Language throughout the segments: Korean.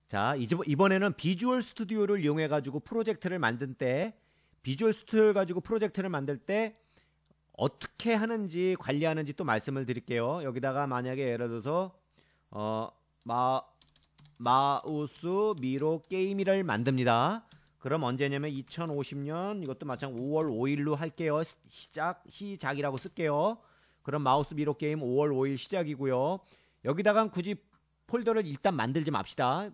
자, 이번에는 비주얼 스튜디오를 이용해 가지고 프로젝트를 만들 때, 비주얼 스튜디오를 가지고 프로젝트를 만들 때 어떻게 하는지 관리하는지 또 말씀을 드릴게요. 여기다가 만약에 예를 들어서 어, 마우스 미로 게임을 만듭니다. 그럼 언제냐면 2050년 이것도 마찬가지 5월 5일로 할게요. 시작이라고 쓸게요. 그럼 마우스 미로 게임 5월 5일 시작이고요. 여기다가 굳이 폴더를 일단 만들지 맙시다.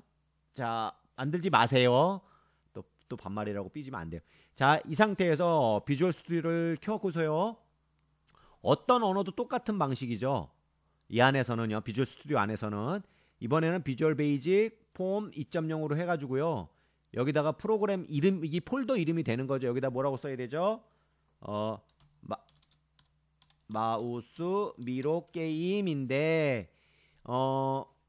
자, 만들지 마세요. 또 반말이라고 삐지면 안 돼요. 자, 이 상태에서 비주얼 스튜디오를 켜고서요. 어떤 언어도 똑같은 방식이죠. 이 안에서는요. 비주얼 스튜디오 안에서는 이번에는 비주얼 베이직 폼 2.0으로 해가지고요. 여기다가 프로그램 이름, 이 폴더 이름이 되는 거죠. 여기다 뭐라고 써야 되죠? 마우스 미로 게임인데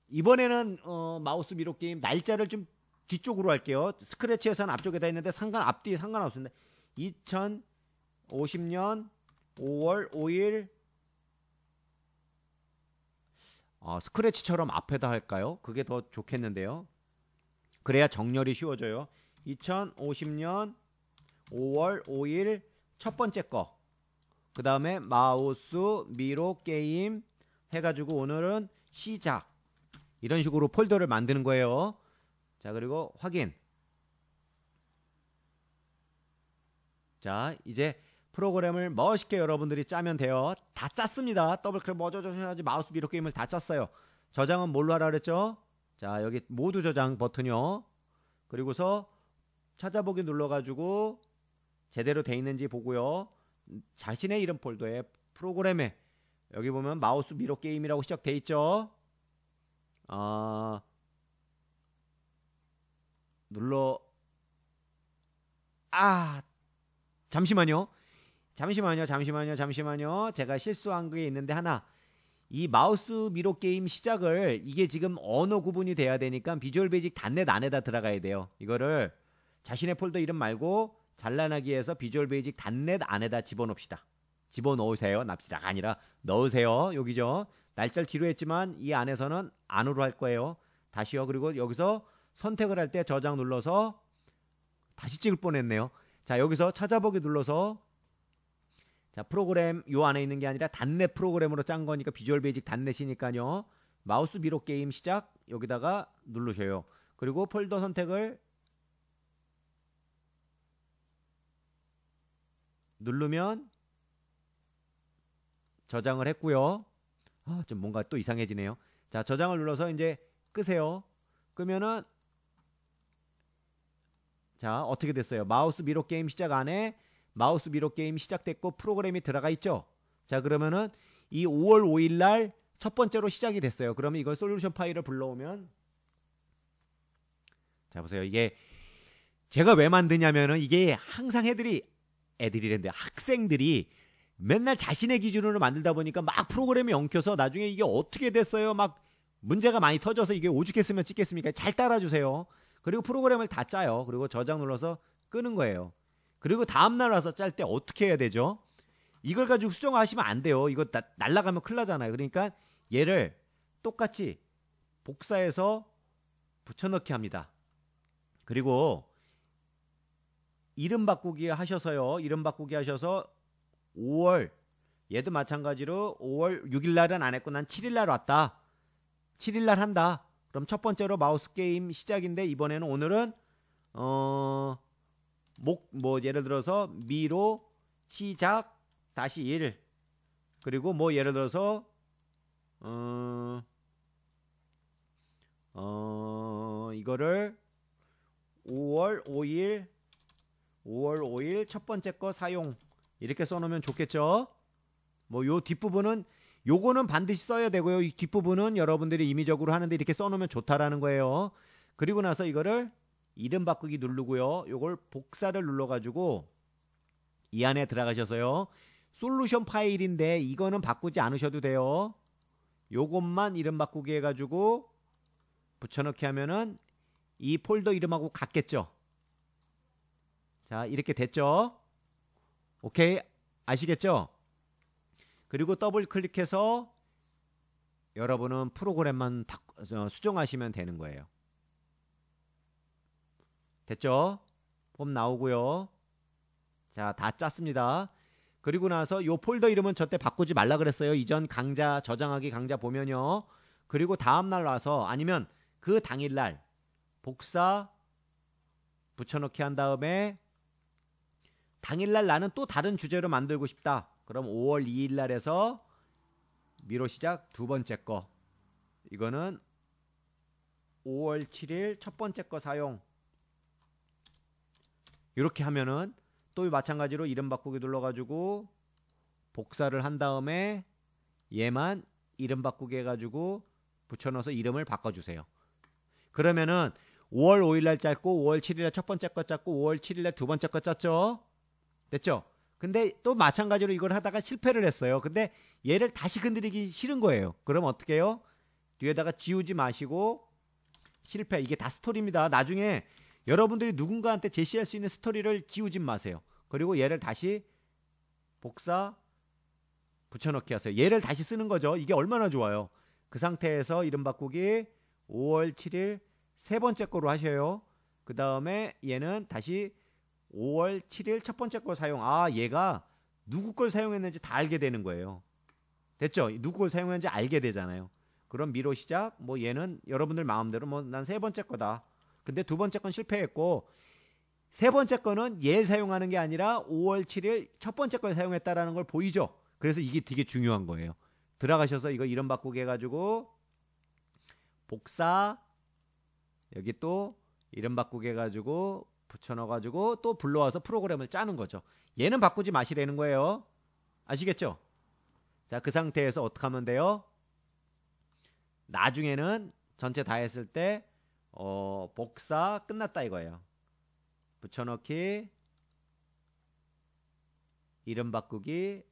이번에는 마우스 미로 게임 날짜를 좀 뒤쪽으로 할게요. 스크래치에서는 앞쪽에다 있는데 앞뒤에 상관없습니다. 2050년 5월 5일 스크래치처럼 앞에다 할까요? 그게 더 좋겠는데요. 그래야 정렬이 쉬워져요. 2050년 5월 5일 첫 번째 거. 그 다음에 마우스 미로 게임 해가지고 오늘은 시작. 이런 식으로 폴더를 만드는 거예요. 자, 그리고 확인. 자, 이제 프로그램을 멋있게 여러분들이 짜면 돼요. 다 짰습니다. 더블클릭 먼저 하지 마우스 미로 게임을 다 짰어요. 저장은 뭘로 하라 그랬죠? 자, 여기 모두 저장 버튼이요. 그리고서 찾아보기 눌러가지고 제대로 돼 있는지 보고요. 자신의 이름 폴더에 프로그램에 여기 보면 마우스 미로 게임이라고 시작돼 있죠. 잠시만요. 제가 실수한 게 있는데 하나. 이 마우스 미로 게임 시작을 이게 지금 언어 구분이 돼야 되니까 비주얼 베이직 단넷 안에다 들어가야 돼요. 이거를 자신의 폴더 이름 말고 잘라나기 위해서 비주얼 베이직 단넷 안에다 집어넣읍시다. 집어넣으세요. 납시다가 아니라 넣으세요. 여기죠. 날짜를 뒤로 했지만 이 안에서는 안으로 할 거예요. 다시요. 그리고 여기서 선택을 할 때 저장 눌러서 다시 찍을 뻔했네요. 자, 여기서 찾아보기 눌러서 자, 프로그램 요 안에 있는 게 아니라 단넷 프로그램으로 짠 거니까 비주얼 베이직 단넷이니까요. 마우스 미로 게임 시작 여기다가 누르셔요. 그리고 폴더 선택을 누르면 저장을 했고요. 좀 뭔가 또 이상해지네요. 자, 저장을 눌러서 이제 끄세요. 끄면은 자, 어떻게 됐어요? 마우스 미로 게임 시작 안에 마우스 미로 게임 시작됐고 프로그램이 들어가 있죠. 자, 그러면은 이 5월 5일 날 첫 번째로 시작이 됐어요. 그러면 이걸 솔루션 파일을 불러오면 자, 보세요. 이게 제가 왜 만드냐면은 이게 항상 애들이란데 학생들이 맨날 자신의 기준으로 만들다 보니까 막 프로그램이 엉켜서 나중에 이게 어떻게 됐어요? 막 문제가 많이 터져서 이게 오죽했으면 찍겠습니까? 잘 따라주세요. 그리고 프로그램을 다 짜요. 그리고 저장 눌러서 끄는 거예요. 그리고 다음날 와서 짤 때 어떻게 해야 되죠? 이걸 가지고 수정하시면 안 돼요. 이거 날라가면 큰일 나잖아요. 그러니까 얘를 똑같이 복사해서 붙여넣기 합니다. 그리고 이름 바꾸기 하셔서요. 이름 바꾸기 하셔서 5월 얘도 마찬가지로 5월 6일 날은 안 했고 난 7일 날 왔다. 7일 날 한다. 그럼 첫 번째로 마우스 게임 시작인데 이번에는 오늘은 예를 들어서 미로 시작 다시 1 그리고 뭐 예를 들어서 이거를 5월 5일 첫 번째 거 사용 이렇게 써놓으면 좋겠죠. 뭐 요 뒷부분은 요거는 반드시 써야 되고요. 이 뒷부분은 여러분들이 임의적으로 하는데 이렇게 써놓으면 좋다라는 거예요. 그리고 나서 이거를 이름 바꾸기 누르고요. 요걸 복사를 눌러가지고 이 안에 들어가셔서요. 솔루션 파일인데 이거는 바꾸지 않으셔도 돼요. 요것만 이름 바꾸기 해가지고 붙여넣기 하면은 이 폴더 이름하고 같겠죠. 자, 이렇게 됐죠. 오케이, 아시겠죠? 그리고 더블 클릭해서 여러분은 프로그램만 수정하시면 되는 거예요. 됐죠? 폼 나오고요. 자, 다 짰습니다. 그리고 나서 요 폴더 이름은 저때 바꾸지 말라 그랬어요. 이전 강좌 저장하기 강좌 보면요. 그리고 다음날 와서 아니면 그 당일날 복사 붙여넣기 한 다음에 당일날 나는 또 다른 주제로 만들고 싶다. 그럼 5월 2일 날에서 미로 시작 두 번째 거. 이거는 5월 7일 첫 번째 거 사용. 이렇게 하면은 또 마찬가지로 이름 바꾸기 눌러가지고 복사를 한 다음에 얘만 이름 바꾸기 해가지고 붙여넣어서 이름을 바꿔주세요. 그러면은 5월 5일날 짰고 5월 7일날 첫 번째 거 짰고 5월 7일날 두 번째 거 짰죠? 됐죠? 근데 또 마찬가지로 이걸 하다가 실패를 했어요. 근데 얘를 다시 건드리기 싫은 거예요. 그럼 어떻게 해요? 뒤에다가 지우지 마시고 실패. 이게 다 스토리입니다. 나중에 여러분들이 누군가한테 제시할 수 있는 스토리를 지우지 마세요. 그리고 얘를 다시 복사 붙여넣기 하세요. 얘를 다시 쓰는 거죠. 이게 얼마나 좋아요. 그 상태에서 이름 바꾸기 5월 7일 세 번째 거로 하셔요. 그 다음에 얘는 다시 5월 7일 첫 번째 거 사용. 아, 얘가 누구 걸 사용했는지 다 알게 되는 거예요. 됐죠? 누구 걸 사용했는지 알게 되잖아요. 그럼 미로 시작. 뭐 얘는 여러분들 마음대로 뭐 난 세 번째 거다. 근데 두 번째 건 실패했고 세 번째 거는 얘 사용하는 게 아니라 5월 7일 첫 번째 걸 사용했다라는 걸 보이죠? 그래서 이게 되게 중요한 거예요. 들어가셔서 이거 이름 바꾸기 해가지고 복사 여기 또 이름 바꾸기 해가지고 붙여넣어가지고 또 불러와서 프로그램을 짜는 거죠. 얘는 바꾸지 마시라는 거예요. 아시겠죠? 자, 그 상태에서 어떻게 하면 돼요? 나중에는 전체 다 했을 때 복사 끝났다 이거예요. 붙여넣기 이름 바꾸기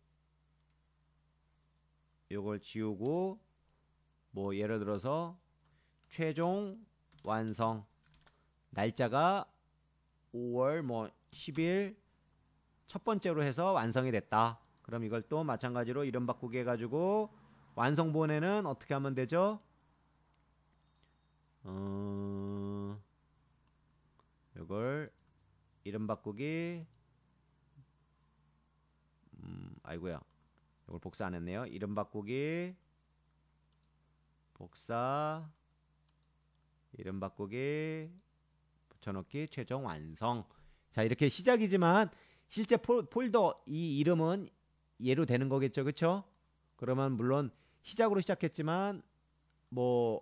요걸 지우고 뭐 예를 들어서 최종 완성 날짜가 5월 뭐 10일 첫 번째로 해서 완성이 됐다. 그럼 이걸 또 마찬가지로 이름 바꾸기 해가지고 완성본에는 어떻게 하면 되죠? 이걸 이름 바꾸기 아이고야 이걸 복사 안 했네요. 이름 바꾸기 복사 이름 바꾸기 붙여넣기 최종 완성. 자, 이렇게 시작이지만 실제 폴더 이 이름은 얘로 되는 거겠죠. 그쵸? 그러면 물론 시작으로 시작했지만 뭐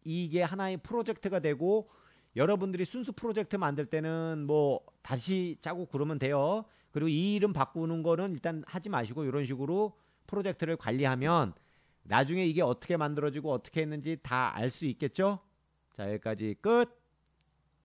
이게 하나의 프로젝트가 되고 여러분들이 순수 프로젝트 만들 때는 뭐 다시 짜고 그러면 돼요. 그리고 이 이름 바꾸는 거는 일단 하지 마시고 이런 식으로 프로젝트를 관리하면 나중에 이게 어떻게 만들어지고 어떻게 했는지 다 알 수 있겠죠? 자, 여기까지 끝.